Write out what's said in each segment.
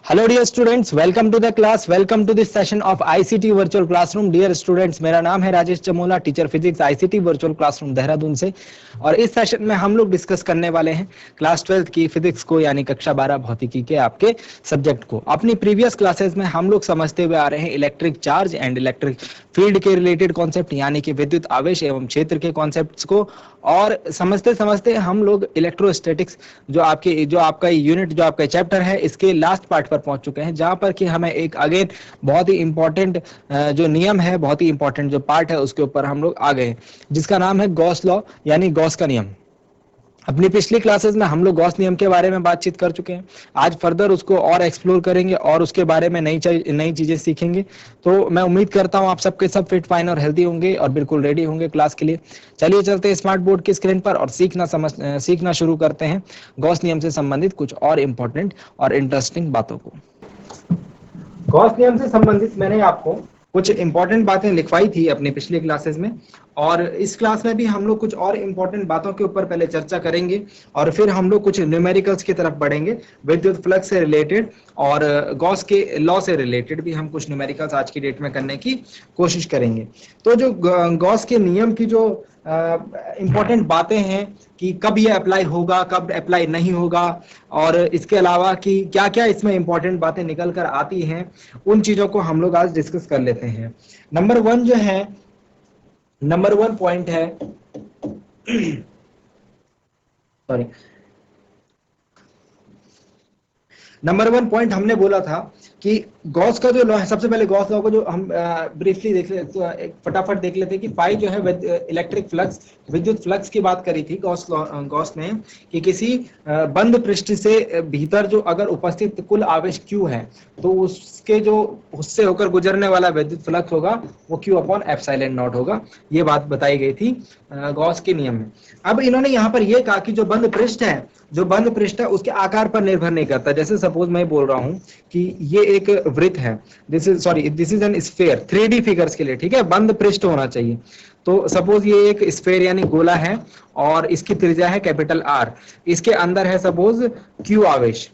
Hello dear students, welcome to the class. Welcome to this session of ICT virtual classroom. Dear students, मेरा नाम है Rajesh Chamola, teacher physics ICT virtual classroom Dehradun से। और इस session में हम लोग डिस्कस करने वाले हैं क्लास 12 की फिजिक्स को, यानी कक्षा 12 भौतिकी के आपके सब्जेक्ट को। अपनी प्रीवियस क्लासेस में हम लोग समझते हुए आ रहे हैं electric charge and electric field के रिलेटेड कॉन्सेप्ट, यानी कि विद्युत आवेश एवं क्षेत्र के कॉन्सेप्ट्स को। और समझते समझते हम लोग इलेक्ट्रोस्टैटिक्स जो आपका यूनिट, जो आपका चैप्टर है, इसके लास्ट पार्ट पर पहुंच चुके हैं, जहां पर कि हमें एक अगेन बहुत ही इंपॉर्टेंट जो नियम है, बहुत ही इंपॉर्टेंट जो पार्ट है, उसके ऊपर हम लोग आ गए, जिसका नाम है गॉस लॉ, यानी गॉस का नियम। अपनी पिछली क्लासेस में हम लोग गॉस नियम के बारे में बातचीत कर चुके हैं। आज फर्दर उसको और एक्सप्लोर करेंगे और उसके बारे में नई चीजें सीखेंगे। तो मैं उम्मीद करता हूं आप सबके सब फिट, फाइन और हेल्दी होंगे और बिल्कुल रेडी होंगे क्लास के लिए। चलिए चलते हैं स्मार्ट बोर्ड की स्क्रीन पर और सीखना शुरू करते हैं गॉस नियम से संबंधित कुछ और इंपॉर्टेंट और इंटरेस्टिंग बातों को। गॉस नियम से संबंधित मैंने आपको कुछ इंपॉर्टेंट बातें लिखवाई थी अपने पिछले क्लासेस में, और इस क्लास में भी हम लोग कुछ और इंपॉर्टेंट बातों के ऊपर पहले चर्चा करेंगे और फिर हम लोग कुछ न्यूमेरिकल्स की तरफ बढ़ेंगे, विद्युत फ्लक्स से रिलेटेड और गॉस के लॉ से रिलेटेड भी हम कुछ न्यूमेरिकल्स आज की डेट में करने की कोशिश करेंगे। तो जो गॉस के नियम की जो इंपॉर्टेंट बातें हैं कि कब ये अप्लाई होगा, कब अप्लाई नहीं होगा, और इसके अलावा कि क्या क्या इसमें इंपॉर्टेंट बातें निकल कर आती हैं, उन चीजों को हम लोग आज डिस्कस कर लेते हैं। नंबर वन पॉइंट है सॉरी नंबर वन पॉइंट हमने बोला था कि गॉस का जो लॉ है, सबसे पहले गॉस लॉ को जो हम ब्रीफली फटाफट देख लेते हैं कि फाई जो है इलेक्ट्रिक फ्लक्स, विद्युत फ्लक्स की बात करी थी गॉस ने कि किसी बंद पृष्ठ से भीतर जो अगर उपस्थित कुल आवेश Q है, तो उसके जो उससे होकर गुजरने वाला विद्युत फ्लक्स होगा वो Q अपॉन एप्सिलॉन नॉट होगा। ये बात बताई गई थी गॉस के नियम में। अब इन्होंने यहाँ पर यह कहा कि जो बंद पृष्ठ है उसके आकार पर निर्भर नहीं करता। जैसे सपोज मैं बोल रहा हूं कि ये एक वृत्त है, this is an sphere, 3D figures के लिए, ठीक है, बंद पृष्ठ होना चाहिए। तो सपोज ये एक स्फीयर यानी गोला है और इसकी त्रिज्या है कैपिटल R, इसके अंदर है सपोज Q आवेश।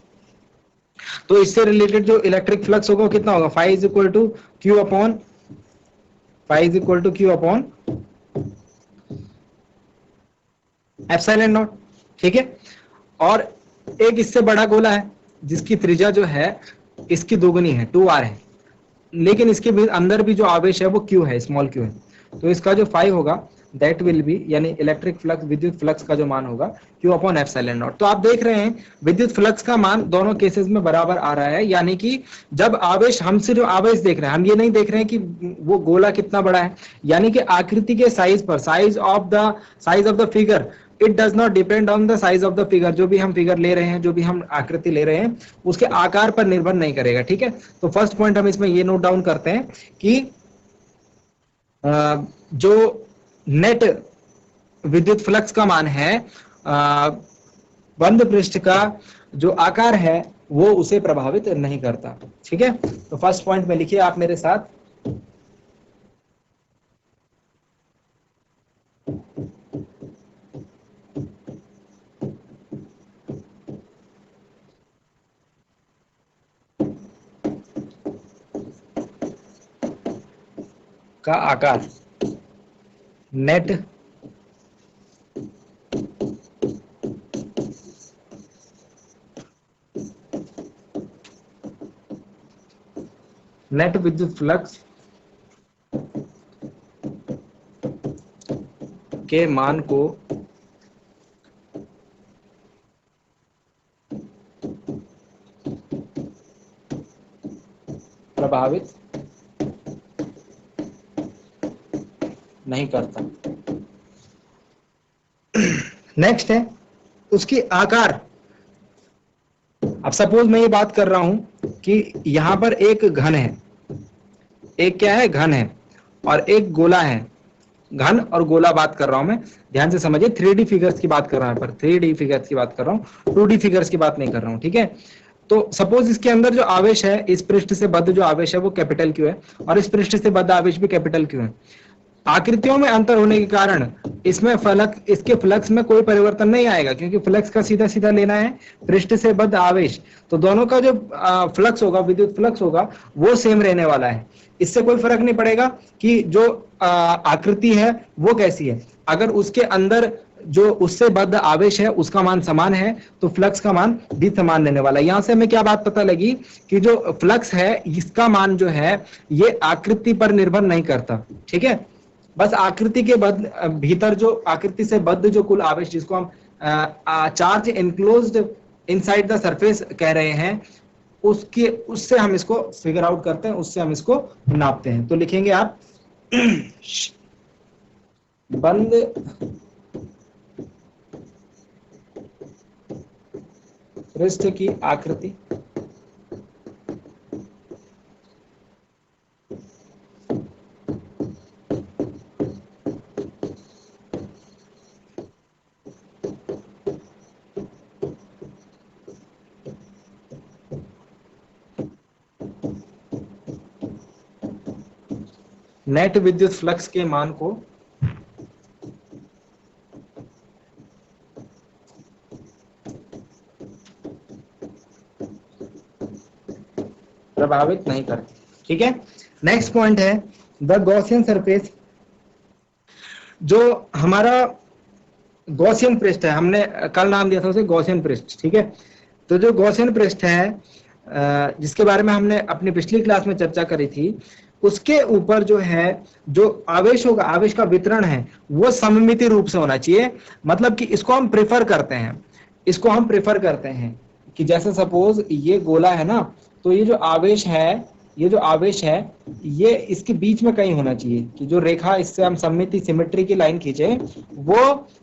तो इससे रिलेटेड जो इलेक्ट्रिक फ्लक्स होगा कितना होगा, phi is equal to Q upon epsilon naught, ठीक है। और एक इससे बड़ा गोला है जिसकी त्रिज्या जो है इसकी दोगुनी है, 2R है, लेकिन इसके भी अंदर भी जो आवेश है वो Q है, स्मॉल q है। तो इसका जो फाई होगा दैट विल बी, यानी इलेक्ट्रिक फ्लक्स, विद्युत फ्लक्स का जो मान होगा Q अपॉन एप्सिलॉन नॉट। तो आप देख रहे हैं विद्युत फ्लक्स का मान दोनों केसेस में बराबर आ रहा है, यानी कि जब आवेश, हम सिर्फ आवेश देख रहे हैं, हम ये नहीं देख रहे हैं कि वो गोला कितना बड़ा है, यानी कि आकृति के साइज पर, size of the figure, it does not depend on the size of the figure. जो भी हम फिगर ले रहे हैं, जो भी हम आकृति ले रहे हैं, उसके आकार पर निर्भर नहीं करेगा, ठीक है। तो फर्स्ट पॉइंट हम इसमें ये नोट डाउन करते हैं कि जो नेट विद्युत फ्लक्स का मान है, बंद पृष्ठ का जो आकार है वो उसे प्रभावित नहीं करता, ठीक है। तो फर्स्ट पॉइंट में लिखिए आप मेरे साथ, का आकार नेट विद्युत फ्लक्स के मान को प्रभावित नहीं करता। नेक्स्ट है उसकी आकार। अब सपोज मैं ये बात कर रहा हूं कि यहां पर एक घन है, एक क्या है, घन है, और एक गोला है। घन और गोला बात कर रहा हूं मैं, ध्यान से समझिए, 3D फिगर्स की बात कर रहा हूं, पर 3D फिगर्स की बात कर रहा हूं, 2D फिगर्स की बात नहीं कर रहा हूं, ठीक है। तो सपोज इसके अंदर जो आवेश है, इस पृष्ठ से बद्ध जो आवेश है वो कैपिटल Q है, और इस पृष्ठ से बद्ध आवेश भी कैपिटल Q है। आकृतियों में अंतर होने के कारण इसमें इसके फ्लक्स में कोई परिवर्तन नहीं आएगा, क्योंकि फ्लक्स का सीधा सीधा लेना है पृष्ठ से बद्ध आवेश, तो दोनों का जो फ्लक्स होगा, विद्युत फ्लक्स होगा, वो सेम रहने वाला है। इससे कोई फर्क नहीं पड़ेगा कि जो आकृति है वो कैसी है। अगर उसके अंदर जो उससे बद्ध आवेश है उसका मान समान है तो फ्लक्स का मान भी समान रहने वाला है। यहां से हमें क्या बात पता लगी कि जो फ्लक्स है इसका मान जो है ये आकृति पर निर्भर नहीं करता। ठीक है, बस आकृति के भीतर जो आकृति से बद्ध जो कुल आवेश, जिसको हम charge enclosed inside the surface कह रहे हैं, उसके उससे हम इसको फिगर आउट करते हैं, उससे हम इसको नापते हैं। तो लिखेंगे आप बंद पृष्ठ की आकृति नेट विद्युत फ्लक्स के मान को प्रभावित नहीं करती। ठीक है, नेक्स्ट पॉइंट है द गॉसियन सरफेस। जो हमारा गॉसियन पृष्ठ है, हमने कल नाम दिया था उसे गॉसियन पृष्ठ। ठीक है, तो जो गॉसियन पृष्ठ है जिसके बारे में हमने अपनी पिछली क्लास में चर्चा करी थी, उसके ऊपर जो है जो आवेश होगा, आवेश का वितरण है वो सममिति रूप से होना चाहिए। मतलब कि इसको हम प्रेफर करते हैं, इसको हम प्रेफर करते हैं कि जैसे सपोज ये गोला है ना, तो ये जो आवेश है, ये जो आवेश है ये इसके बीच में कहीं होना चाहिए कि जो रेखा इससे हम सममिति सिमेट्री की लाइन खींचे वो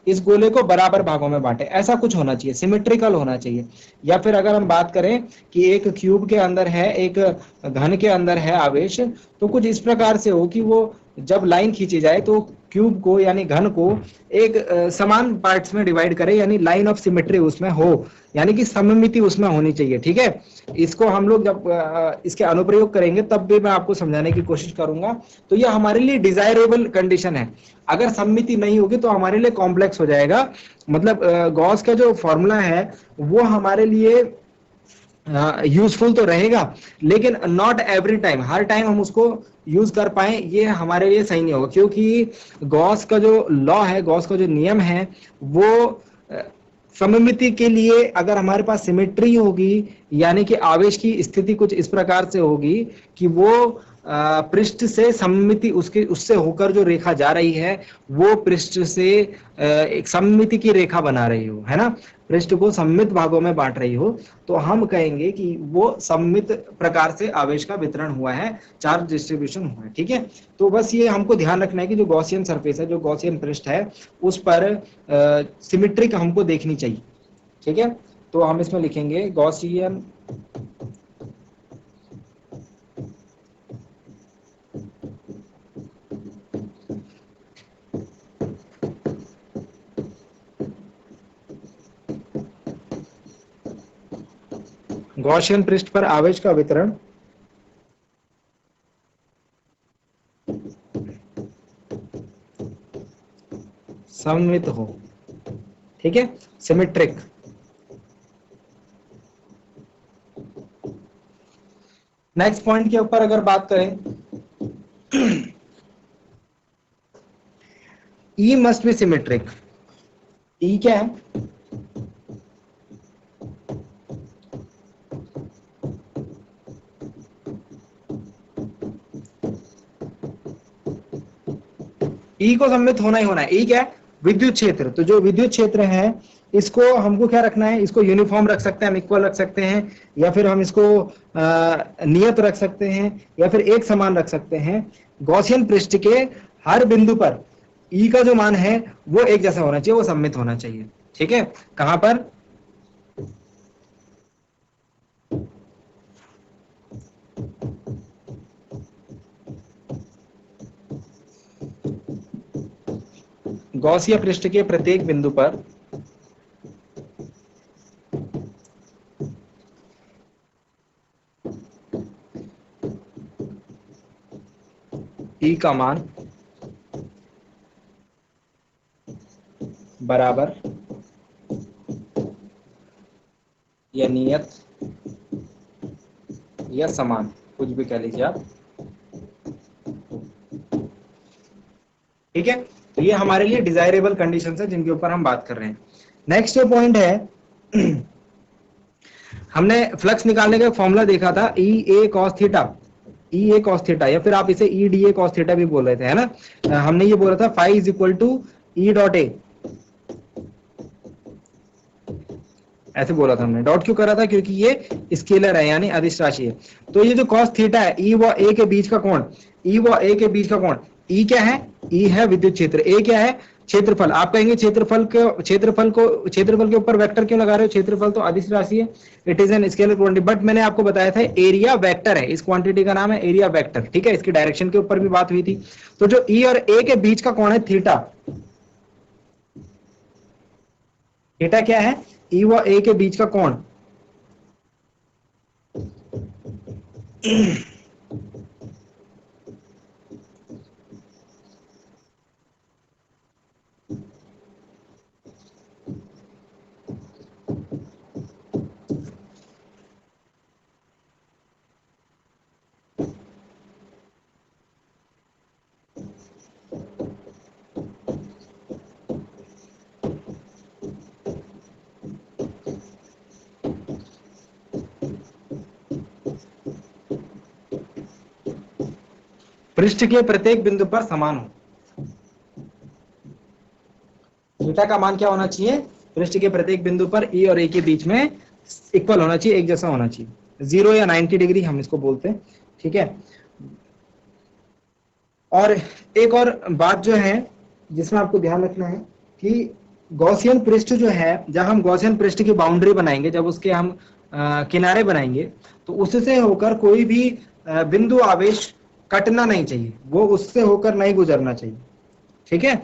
इस गोले को बराबर भागों में बांटे, ऐसा कुछ होना चाहिए, सिमेट्रिकल होना चाहिए। या फिर अगर हम बात करें कि एक क्यूब के अंदर है, एक घन के अंदर है आवेश, तो कुछ इस प्रकार से हो कि वो जब लाइन खींची जाए तो क्यूब को यानी घन को एक समान पार्ट्स में डिवाइड करे, यानी लाइन ऑफ सिमेट्री उसमें हो, यानी कि सममिति उसमें होनी चाहिए। ठीक है, इसको हम लोग जब इसके अनुप्रयोग करेंगे तब भी मैं आपको समझाने की कोशिश करूंगा। तो ये हमारे लिए डिजायरेबल कंडीशन है। अगर सममिति नहीं होगी तो हमारे लिए कॉम्प्लेक्स हो जाएगा। मतलब गॉस का जो फॉर्मूला है वो हमारे लिए यूजफुल तो रहेगा, लेकिन not every time, her time हम उसको यूज कर पाए ये हमारे लिए सही नहीं होगा। क्योंकि गॉस का जो लॉ है, गॉस का जो नियम है, वो सममिति के लिए अगर हमारे पास सिमेट्री होगी, यानी कि आवेश की स्थिति कुछ इस प्रकार से होगी कि वो पृष्ठ से सममिति उसके उससे होकर जो रेखा जा रही है वो पृष्ठ से एक सममिति की रेखा बना रही हो, है ना, पृष्ठ को सममित भागों में बांट रही हो, तो हम कहेंगे कि वो सममित प्रकार से आवेश का वितरण हुआ है, चार्ज डिस्ट्रीब्यूशन हुआ है। ठीक है, तो बस ये हमको ध्यान रखना है कि जो गॉसियन सरफेस है, जो गॉसियन पृष्ठ है, उस पर सिमेट्रिक हमको देखनी चाहिए। ठीक है, तो हम इसमें लिखेंगे गॉसियन गॉसियन पृष्ठ पर आवेश का वितरण सममित हो। ठीक है, सिमेट्रिक। नेक्स्ट पॉइंट के ऊपर अगर बात करें, ई मस्ट बी सिमेट्रिक। ई क्या है? ई को सममित होना ही होना है। ई क्या है? विद्युत क्षेत्र। तो जो विद्युत क्षेत्र है इसको हमको क्या रखना है, इसको यूनिफॉर्म रख सकते हैं, हम इक्वल रख सकते हैं, या फिर हम इसको नियत रख सकते हैं, या फिर एक समान रख सकते हैं। गॉसियन पृष्ठ के हर बिंदु पर ई का जो मान है वो एक जैसा होना चाहिए, वो सममित होना चाहिए। ठीक है, कहां पर? गॉसिया पृष्ठ के प्रत्येक बिंदु पर ई का मान बराबर या नियत या समान, कुछ भी कह लीजिए आप। ठीक है, तो ये हमारे लिए डिजायरेबल कंडीशंस है जिनके ऊपर हम बात कर रहे हैं। नेक्स्ट जो पॉइंट है, हमने फ्लक्स निकालने का फॉर्मूला देखा था, ई ए कॉस थीटा, ई ए कॉस थीटा, या फिर आप इसे E D A cos theta भी बोल रहे थे, है ना। हमने ये बोला था phi is equal to E dot A, ऐसे बोला था हमने। डॉट क्यों करा था? क्योंकि ये स्केलर है यानी अदिश राशि है। तो ये जो कॉस थीटा है, ई व ए के बीच का कोण, ई व ए के बीच का कोण, ई क्या है? ई है विद्युत क्षेत्र, ए क्या है? क्षेत्रफल। आप कहेंगे क्षेत्रफल के ऊपर वेक्टर क्यों लगा रहे हो? क्षेत्रफल तो अदिश राशि है, it is an scalar quantity. But मैंने आपको बताया था एरिया वेक्टर है, इस क्वांटिटी का नाम है एरिया वेक्टर। ठीक है, इसकी डायरेक्शन के ऊपर भी बात हुई थी। तो जो ई और ए के बीच का कोण है थीटा, थीटा क्या है? ई व ए के बीच का कोण। पृष्ठ के प्रत्येक बिंदु पर समान हो। थीटा का मान क्या होना चाहिए? पृष्ठ के प्रत्येक बिंदु पर ई और ए के बीच में इक्वल होना चाहिए, एक जैसा होना चाहिए। 0 या 90 डिग्री हम इसको बोलते हैं। ठीक है, और एक और बात जो है जिसमें आपको ध्यान रखना है कि गॉसियन पृष्ठ जो है, जब हम गॉसियन पृष्ठ की बाउंड्री बनाएंगे, जब उसके हम किनारे बनाएंगे, तो उससे होकर कोई भी बिंदु आवेश कटना नहीं चाहिए, वो उससे होकर नहीं गुजरना चाहिए। ठीक है,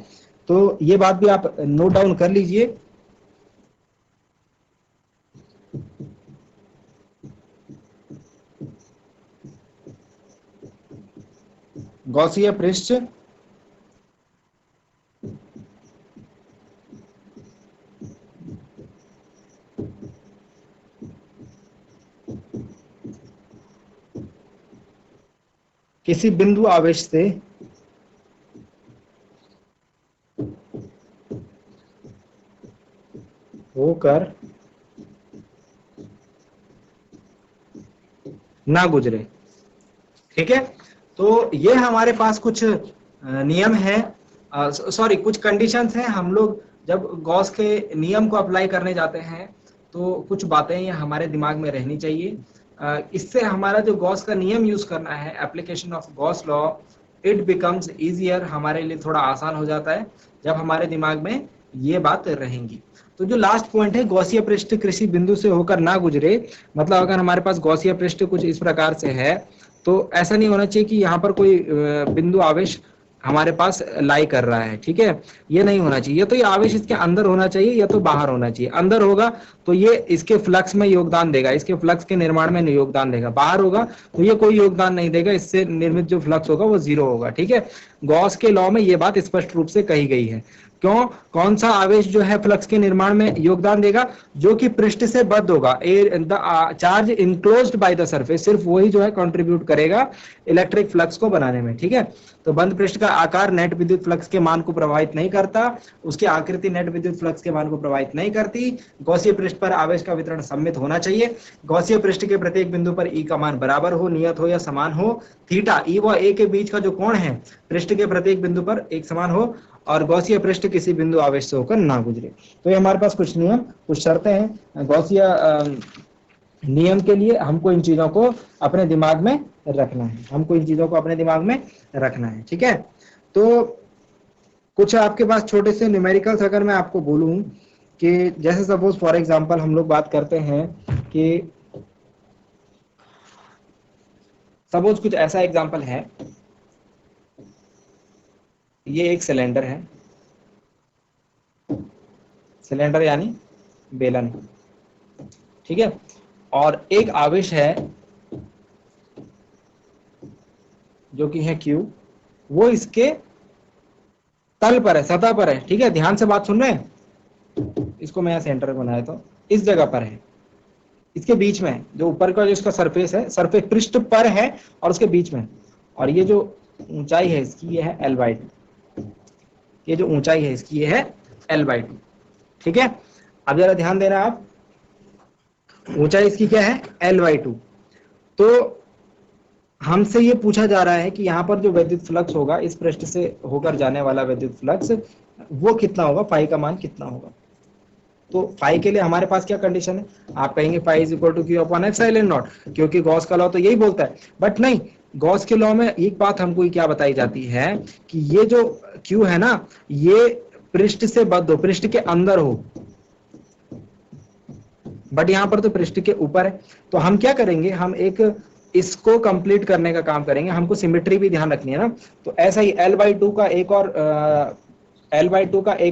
तो ये बात भी आप नोट डाउन कर लीजिए। गॉसीय पृष्ठ किसी बिंदु आवेश से होकर ना गुजरे। ठीक है, तो ये हमारे पास कुछ नियम है, सॉरी कुछ कंडीशंस हैं। हम लोग जब गॉस के नियम को अप्लाई करने जाते हैं तो कुछ बातें ये हमारे दिमाग में रहनी चाहिए। इससे हमारा जो गॉस का नियम यूज करना है, application of Gauss law, it becomes easier, हमारे लिए थोड़ा आसान हो जाता है जब हमारे दिमाग में ये बात रहेंगी। तो जो लास्ट पॉइंट है, गॉसीय पृष्ठ किसी बिंदु से होकर ना गुजरे, मतलब अगर हमारे पास गॉसीय पृष्ठ कुछ इस प्रकार से है, तो ऐसा नहीं होना चाहिए कि यहाँ पर कोई बिंदु आवेश हमारे पास लाई कर रहा है। ठीक है, ये नहीं होना चाहिए। या तो ये आवेश इसके अंदर होना चाहिए या तो बाहर होना चाहिए। अंदर होगा तो ये इसके फ्लक्स में योगदान देगा, इसके फ्लक्स के निर्माण में योगदान देगा। बाहर होगा तो ये कोई योगदान नहीं देगा, इससे निर्मित जो फ्लक्स होगा वो जीरो होगा। ठीक है, गॉस के लॉ में ये बात स्पष्ट रूप से कही गई है। क्यों? कौन सा आवेश जो है फ्लक्स के निर्माण में योगदान देगा? जो कि पृष्ठ से बद्ध होगा, charge enclosed by the surface, सिर्फ वही जो है कंट्रीब्यूट करेगा इलेक्ट्रिक फ्लक्स को बनाने में। ठीक है, तो बंद पृष्ठ का आकार नेट विद्युत फ्लक्स के मान को प्रभावित नहीं करता, उसकी आकृति नेट विद्युत फ्लक्स के मान को प्रभावित नहीं करती। गॉसीय पृष्ठ पर आवेश का वितरण सममित होना चाहिए। गॉसीय पृष्ठ के प्रत्येक बिंदु पर ई का मान बराबर हो, नियत हो या समान हो। थीटा ई व ए के बीच का जो कोण है पृष्ठ के प्रत्येक बिंदु पर एक समान हो, और गॉसीय पृष्ठ किसी बिंदु आवेश से होकर ना गुजरे। तो ये हमारे पास कुछ नियम, कुछ शर्तें हैं। गॉसीय नियम के लिए हमको इन चीजों को अपने दिमाग में रखना है, हमको इन चीजों को अपने दिमाग में रखना है। ठीक है, तो कुछ आपके पास छोटे से न्यूमेरिकल्स अगर मैं आपको बोलूं कि जैसे सपोज फॉर एग्जांपल हम लोग बात करते हैं कि सपोज कुछ ऐसा एग्जांपल है, ये एक सिलेंडर है, सिलेंडर यानी बेलन। ठीक है, और एक आवेश है जो कि है Q, वो इसके तल पर है, सतह पर है। ठीक है, ध्यान से बात सुन रहे हैं, इसको मैं यहाँ सेंटर बनाया तो इस जगह पर है, इसके बीच में है, जो ऊपर का जो इसका सरफेस है, सरफेस पृष्ठ पर है और उसके बीच में, और ये जो ऊंचाई है इसकी ये है L/2, ये जो ऊंचाई है इसकी ये है L/2। ठीक है, अब जरा ध्यान देना आप, ऊंचाई इसकी क्या है L/2। तो हमसे ये पूछा जा रहा है कि यहाँ पर जो विद्युत फ्लक्स होगा, इस पृष्ठ से होकर जाने वाला विद्युत फ्लक्स वो कितना होगा, फाई का मान कितना होगा। तो फाई के लिए हमारे पास क्या कंडीशन है, आप कहेंगे phi is equal to Q upon epsilon naught, क्योंकि गॉस का लॉ तो यही बोलता है। बट नहीं, गॉस के लॉ में एक बात हमको क्या बताई जाती है कि ये जो क्यू है ना, ये पृष्ठ से बद्ध हो, पृष्ठ के अंदर हो, बट यहां पर तो पृष्ठ के ऊपर है। तो हम क्या करेंगे, हम एक इसको कंप्लीट करने का काम करेंगे, हमको सिमेट्री भी ध्यान रखनी है ना। तो ऐसा ही L/2 का एक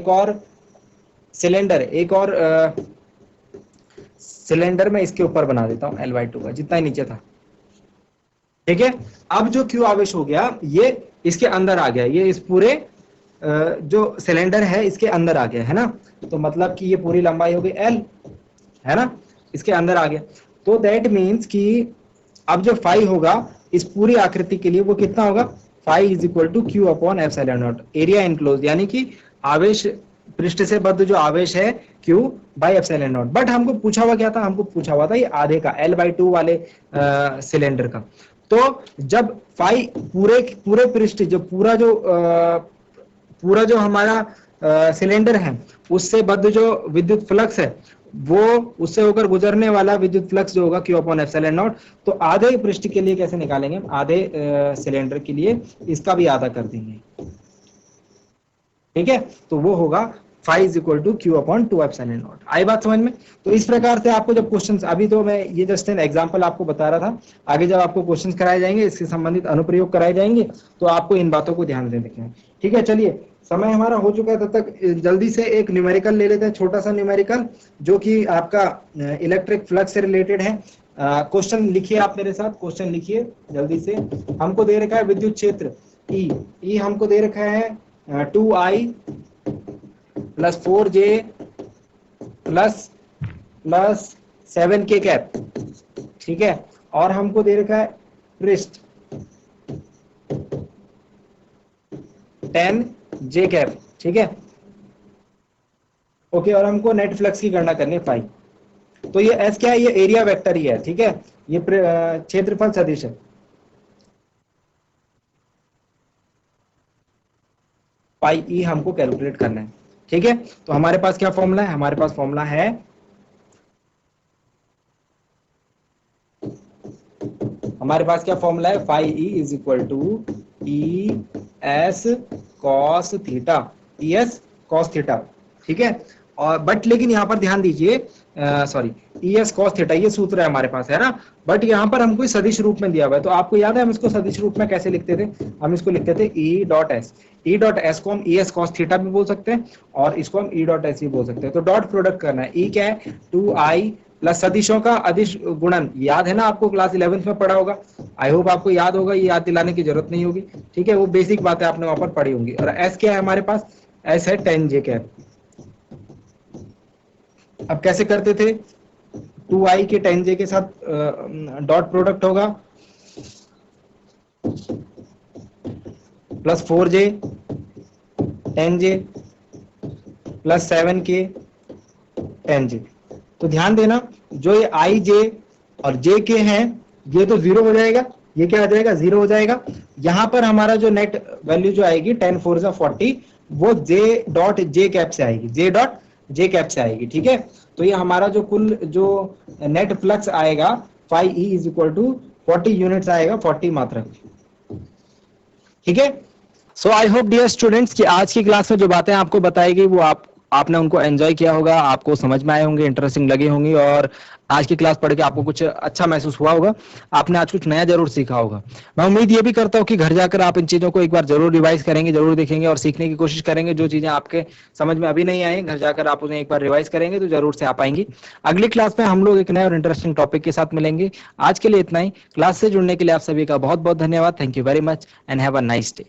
और सिलेंडर, एक और सिलेंडर में इसके ऊपर बना देता हूं L/2 का, जितना ही नीचे था। ठीक है, अब जो क्यू आवेश हो गया ये इसके अंदर आ गया, ये इस पूरे जो सिलेंडर है इसके अंदर आ गया है ना। तो मतलब कि ये पूरी लंबाई हो गई L, है ना, इसके अंदर आ गया। तो दैट मीन्स कि अब जो फाई होगा इस पूरी आकृति के लिए वो कितना होगा, phi is equal to Q upon epsilon naught, area enclosed, यानी कि आवेश पृष्ठ से बद्ध जो आवेश है Q by epsilon not. But हमको पूछा हुआ क्या था, हमको पूछा हुआ था ये आधे का L/2 वाले सिलेंडर का। तो जब फाई पूरे पृष्ठ जो पूरा जो हमारा सिलेंडर है उससे बद्ध जो विद्युत फ्लक्स है, वो उससे होकर गुजरने वाला विद्युत फ्लक्स जो होगा Q अपॉन एप्सिलॉन नॉट। तो आधे पृष्ठ के लिए कैसे निकालेंगे, आधे सिलेंडर के लिए इसका भी आधा कर देंगे। ठीक है, तो वो होगा phi is equal to Q upon 2 epsilon naught. आई बात समझ में। तो इस प्रकार से आपको जब क्वेश्चन, अभी तो मैं ये जस्ट एन एग्जांपल आपको बता रहा था, आगे जब आपको क्वेश्चन कराए जाएंगे, इससे संबंधित अनुप्रयोग कराए जाएंगे, तो आपको इन बातों को ध्यान देने के। ठीक है, चलिए समय हमारा हो चुका है, तब तक जल्दी से एक न्यूमेरिकल ले लेते हैं, छोटा सा न्यूमेरिकल जो कि आपका इलेक्ट्रिक फ्लक्स से रिलेटेड है। क्वेश्चन लिखिए आप मेरे साथ, क्वेश्चन लिखिए जल्दी से। हमको दे रखा है विद्युत क्षेत्र ई हमको दे रखा है 2I plus 4J plus 7K cap. ठीक है, और हमको दे रखा है पृष्ठ 10J कैप। ठीक है, ओके, और हमको नेट फ्लक्स की गणना करनी है फाई। तो ये एस क्या है, ये एरिया वेक्टर ही है। ठीक है, ये क्षेत्रफल सदिश है, पाई ई हमको कैलकुलेट करना है। ठीक है, तो हमारे पास क्या फॉर्मूला है, हमारे पास फॉर्मूला है phi E is equal to E S cos theta, E S cos theta. ठीक है, और बट लेकिन यहाँ पर ध्यान दीजिए, sorry, E S cos theta ये सूत्र है हमारे पास, है ना। बट यहाँ पर हमको सदिश रूप में दिया हुआ है, तो आपको याद है हम इसको सदिश रूप में कैसे लिखते थे, हम इसको लिखते थे ई डॉट एस को हम ई एस कॉस थीटा भी बोल सकते हैं, और इसको हम ई डॉट एस भी बोल सकते हैं। तो डॉट प्रोडक्ट करना है, ई क्या है 2I प्लस सदिशों का अदिश गुणन, याद है ना, आपको क्लास 11th में पढ़ा होगा। आई होप आपको याद होगा, ये याद दिलाने की जरूरत नहीं होगी। ठीक है, वो बेसिक बातें आपने वहां पर पढ़ी होंगी। और एस क्या है हमारे पास, एस है 10J कैप। अब कैसे करते थे, 2I के 10J के साथ डॉट प्रोडक्ट होगा plus 4J 10J plus 7K 10J। तो ध्यान देना, जो ये IJ और JK हैं ये तो 0 हो जाएगा, ये क्या हो जाएगा 0 हो जाएगा। यहां पर हमारा जो नेट वैल्यू जो आएगी 10 4 40, वो J डॉट J कैप से आएगी, J डॉट J कैप से आएगी। ठीक है, तो ये हमारा जो कुल जो नेट फ्लक्स आएगा phi E is equal to 40 units आएगा, 40 मात्रक। ठीक है, so I hope dear students कि आज की क्लास में जो बातें आपको बताई गई वो आपने उनको एंजॉय किया होगा, आपको समझ में आए होंगे, इंटरेस्टिंग लगी होंगी, और आज की क्लास पढ़ के आपको कुछ अच्छा महसूस हुआ होगा, आपने आज कुछ नया जरूर सीखा होगा। मैं उम्मीद ये भी करता हूँ कि घर जाकर आप इन चीजों को एक बार जरूर रिवाइज करेंगे, जरूर देखेंगे और सीखने की कोशिश करेंगे। जो चीजें आपके समझ में अभी नहीं आई, घर जाकर आप उन्हें एक बार रिवाइज करेंगे तो जरूर से आ पाएंगी। अगली क्लास में हम लोग एक नए और इंटरेस्टिंग टॉपिक के साथ मिलेंगे। आज के लिए इतना ही। क्लास से जुड़ने के लिए आप सभी का बहुत बहुत धन्यवाद। Thank you very much and have a nice day.